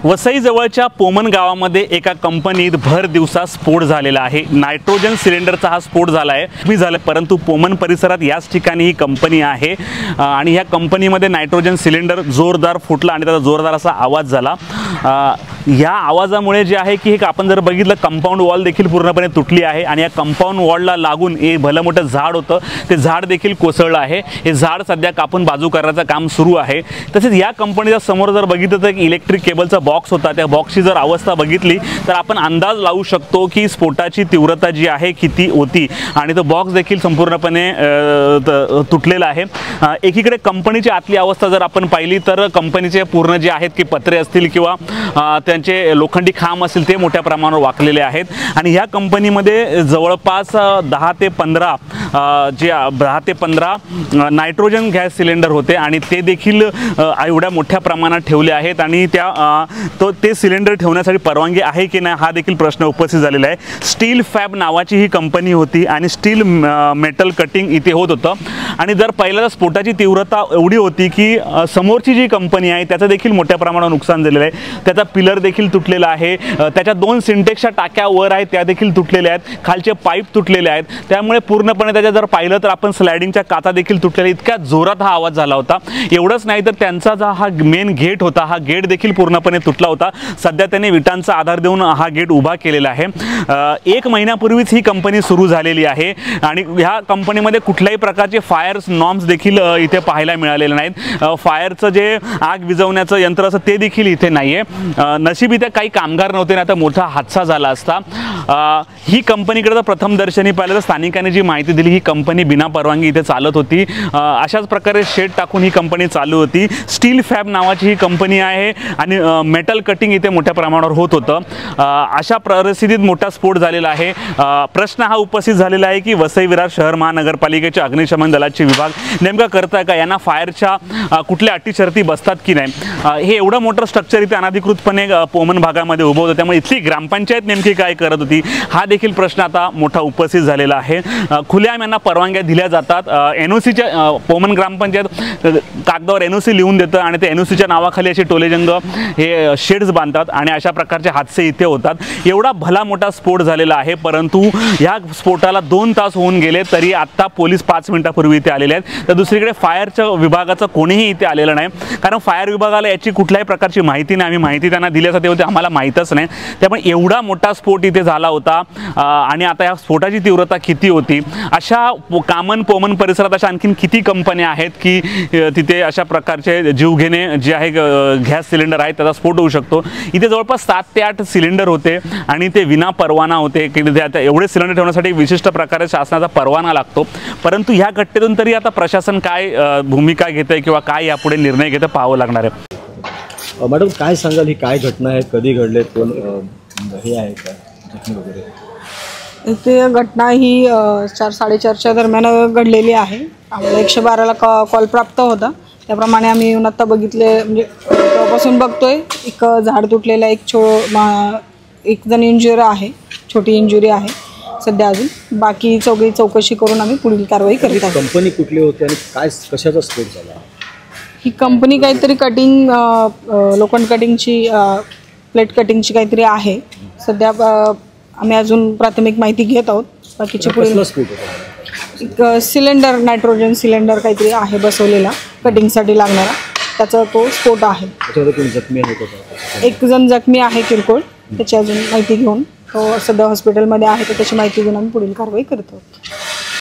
वसई जवळच्या पोमन गावामध्ये एका कंपनीत भर दिवसा स्फोट झालेला आहे। नायट्रोजन सिलेंडरचा हा स्फोट झाला आहे। मी झालं, परंतु पोमन परिसरात याच ठिकाणी ही कंपनी आहे आणि ह्या कंपनीमध्ये नायट्रोजन सिलेंडर जोरदार फुटला आणि त्याचा जोरदार असा आवाज झाला। या आवाजामुळे जे आहे की आपण जर बघितलं कंपाऊंड वॉल देखील पूर्णपणे तुटली आहे आणि या कंपाऊंड वॉलला लागून एक भलं मोठं झाड होतं, ते झाड देखील कोसळलं आहे। हे झाड सध्या कापून बाजू करण्याचं काम सुरू आहे। तसेच या कंपनीच्या समोर जर बघितलं तर इलेक्ट्रिक केबलचा बॉक्स होता, त्या बॉक्सची जर अवस्था बघितली तर आपण अंदाज लावू शकतो की स्फोटाची तीव्रता जी आहे किती होती आणि तो बॉक्स देखील संपूर्णपणे तुटलेला आहे। एकीकडे कंपनीची आतली अवस्था जर आपण पाहिली तर कंपनीचे पूर्ण जे आहेत की पत्रे असतील किंवा त्यांचे लोखंडी खांब असतील ते मोठ्या प्रमाणावर वाकलेले आहेत आणि ह्या कंपनीमध्ये जवळपास 10 ते 15 नायट्रोजन गॅस सिलेंडर होते आणि ते देखील एवढ्या मोठ्या प्रमाणात ठेवले आहेत आणि ते सिलेंडर ठेवण्यासाठी परवानगी आहे की नाही हा देखील प्रश्न उपस्थित झालेला आहे। स्टील फॅब नावाची ही कंपनी होती आणि स्टील मेटल कटिंग इथे होत होतं आणि जर पहिल्यांदा स्फोटाची तीव्रता एवढी होती की समोरची जी कंपनी आहे त्याचं देखील मोठ्या प्रमाणावर नुकसान झालेलं आहे। त्याचा पिलर देखील तुटलेला आहे, त्याच्या 2 सिंटेक्सच्या टाक्या वर आहेत त्या देखील तुटलेल्या आहेत, खालचे पाईप तुटलेले आहेत। त्यामुळे पूर्णपणे त्याच्या जर पाहिलं तर आपण स्लायडिंगच्या काचा देखील तुटलेल्या, इतक्या जोरात हा आवाज झाला होता। एवढंच नाही तर त्यांचा जो हा मेन गेट होता हा गेट देखील पूर्णपणे तुटला होता। सध्या त्याने विटांचा आधार देऊन हा गेट उभा केलेला आहे। 1 महिन्यापूर्वीच ही कंपनी सुरू झालेली आहे आणि ह्या कंपनीमध्ये कुठल्याही प्रकारचे फायर नॉर्म्स देखील इथे पाहायला मिळालेले नाहीत। फायरचं जे आग विझवण्याचं यंत्र असं ते देखील इथे नाहीये। नशीब इथे काही कामगार नव्हते, ना तर मोठा हादसा झाला असता। ही कंपनीकडे जर प्रथम दर्शनी पाहिलं तर स्थानिकांनी जी माहिती दिली ही कंपनी बिना परवानगी इथे चालत होती। अशाच प्रकारे शेड टाकून ही कंपनी चालू होती। स्टील फॅब नावाची ही कंपनी आहे आणि मेटल कटिंग इथे मोठ्या प्रमाणावर होत होतं। अशा परिस्थितीत मोठा स्फोट झालेला आहे। प्रश्न हा उपस्थित झालेला आहे की वसई विरार शहर महानगरपालिकेचे अग्निशमन दलाचे विभाग नेमका करताय का, यांना फायरच्या कुठल्या अटी शर्ती बसतात की नाही। हे एवढं मोठं स्ट्रक्चर इथे अनधिकृतपणे पोमन भागामध्ये उभं होतं, त्यामुळे इथली ग्रामपंचायत नेमकी काय करत होती हा देखील प्रश्न आता मोठा उपस्थित झालेला आहे। खुलेआम यांना परवानग्या दिल्या जातात। NOCच्या पोमन ग्रामपंचायत कागदावर NOC लिहून देतं आणि ते NOCच्या नावाखाली असे टोलेजंग हे शेड्स बांधतात आणि अशा प्रकारचे हादसे इथे होतात। एवढा भला मोठा स्फोट झालेला आहे, परंतु ह्या स्फोटाला 2 तास होऊन गेले तरी आता पोलीस 5 मिनिटांपूर्वी इथे आलेले आहेत। तर दुसरीकडे फायरच्या विभागाचं कोणीही इथे आलेलं नाही, कारण फायर विभागाला याची कुठल्याही प्रकारची माहिती नाही। आम्ही माहिती त्यांना दिल्यासाठी होते, आम्हाला माहीतच नाही। त्यामुळे एवढा मोठा स्फोट इथे झाला होता आणि आता या स्फोटाची तीव्रता किती होती, अशा पोमन परिसरात अशा आणखीन किती कंपन्या आहेत की तिथे अशा प्रकारचे जीवघेणे जे आहे गॅस सिलेंडर आहेत त्याचा स्फोट होऊ शकतो। इथे जवळपास 7 ते 8 सिलेंडर होते आणि ते विना परवाना होते की एवढे सिलेंडर ठेवण्यासाठी विशिष्ट प्रकारे शासनाचा परवाना लागतो। परंतु ह्या घटनेतून तरी आता प्रशासन काय भूमिका घेते किंवा काय यापुढे निर्णय घेतं पाहावं लागणार आहे। मॅडम काय सांगाल, ही काय घटना आहे, कधी घडले, कोण हे आहे का जखमी वगैरे? इथे घटना ही 4-4:30च्या दरम्यान घडलेली आहे। आम्हाला 112ला कॉल प्राप्त होता, त्याप्रमाणे आम्ही येऊन आता बघितले, म्हणजे तेव्हापासून बघतोय एक झाड तुटलेलं आहे, एक जण इंजुरी आहे, छोटी इंजुरी आहे सध्या। अजून बाकी चौकशी करून आम्ही पुढील कारवाई करीत आहोत। कंपनी कुठली होती आणि काय कशाचा स्फोट झाला? ही कंपनी काहीतरी कटिंग लोखंड कटिंगची प्लेट कटिंगची काहीतरी आहे। सध्या आम्ही अजून प्राथमिक माहिती घेत आहोत। बाकीची पुढील एक सिलेंडर नायट्रोजन सिलेंडर काहीतरी आहे बसवलेला कटिंगसाठी लागणारा, त्याचा तो स्फोट आहे। एक जण जखमी आहे किरकोळ, त्याची अजून माहिती घेऊन तो सध्या हॉस्पिटलमध्ये आहे, तर त्याची माहिती घेऊन आम्ही पुढील कारवाई करत आहोत।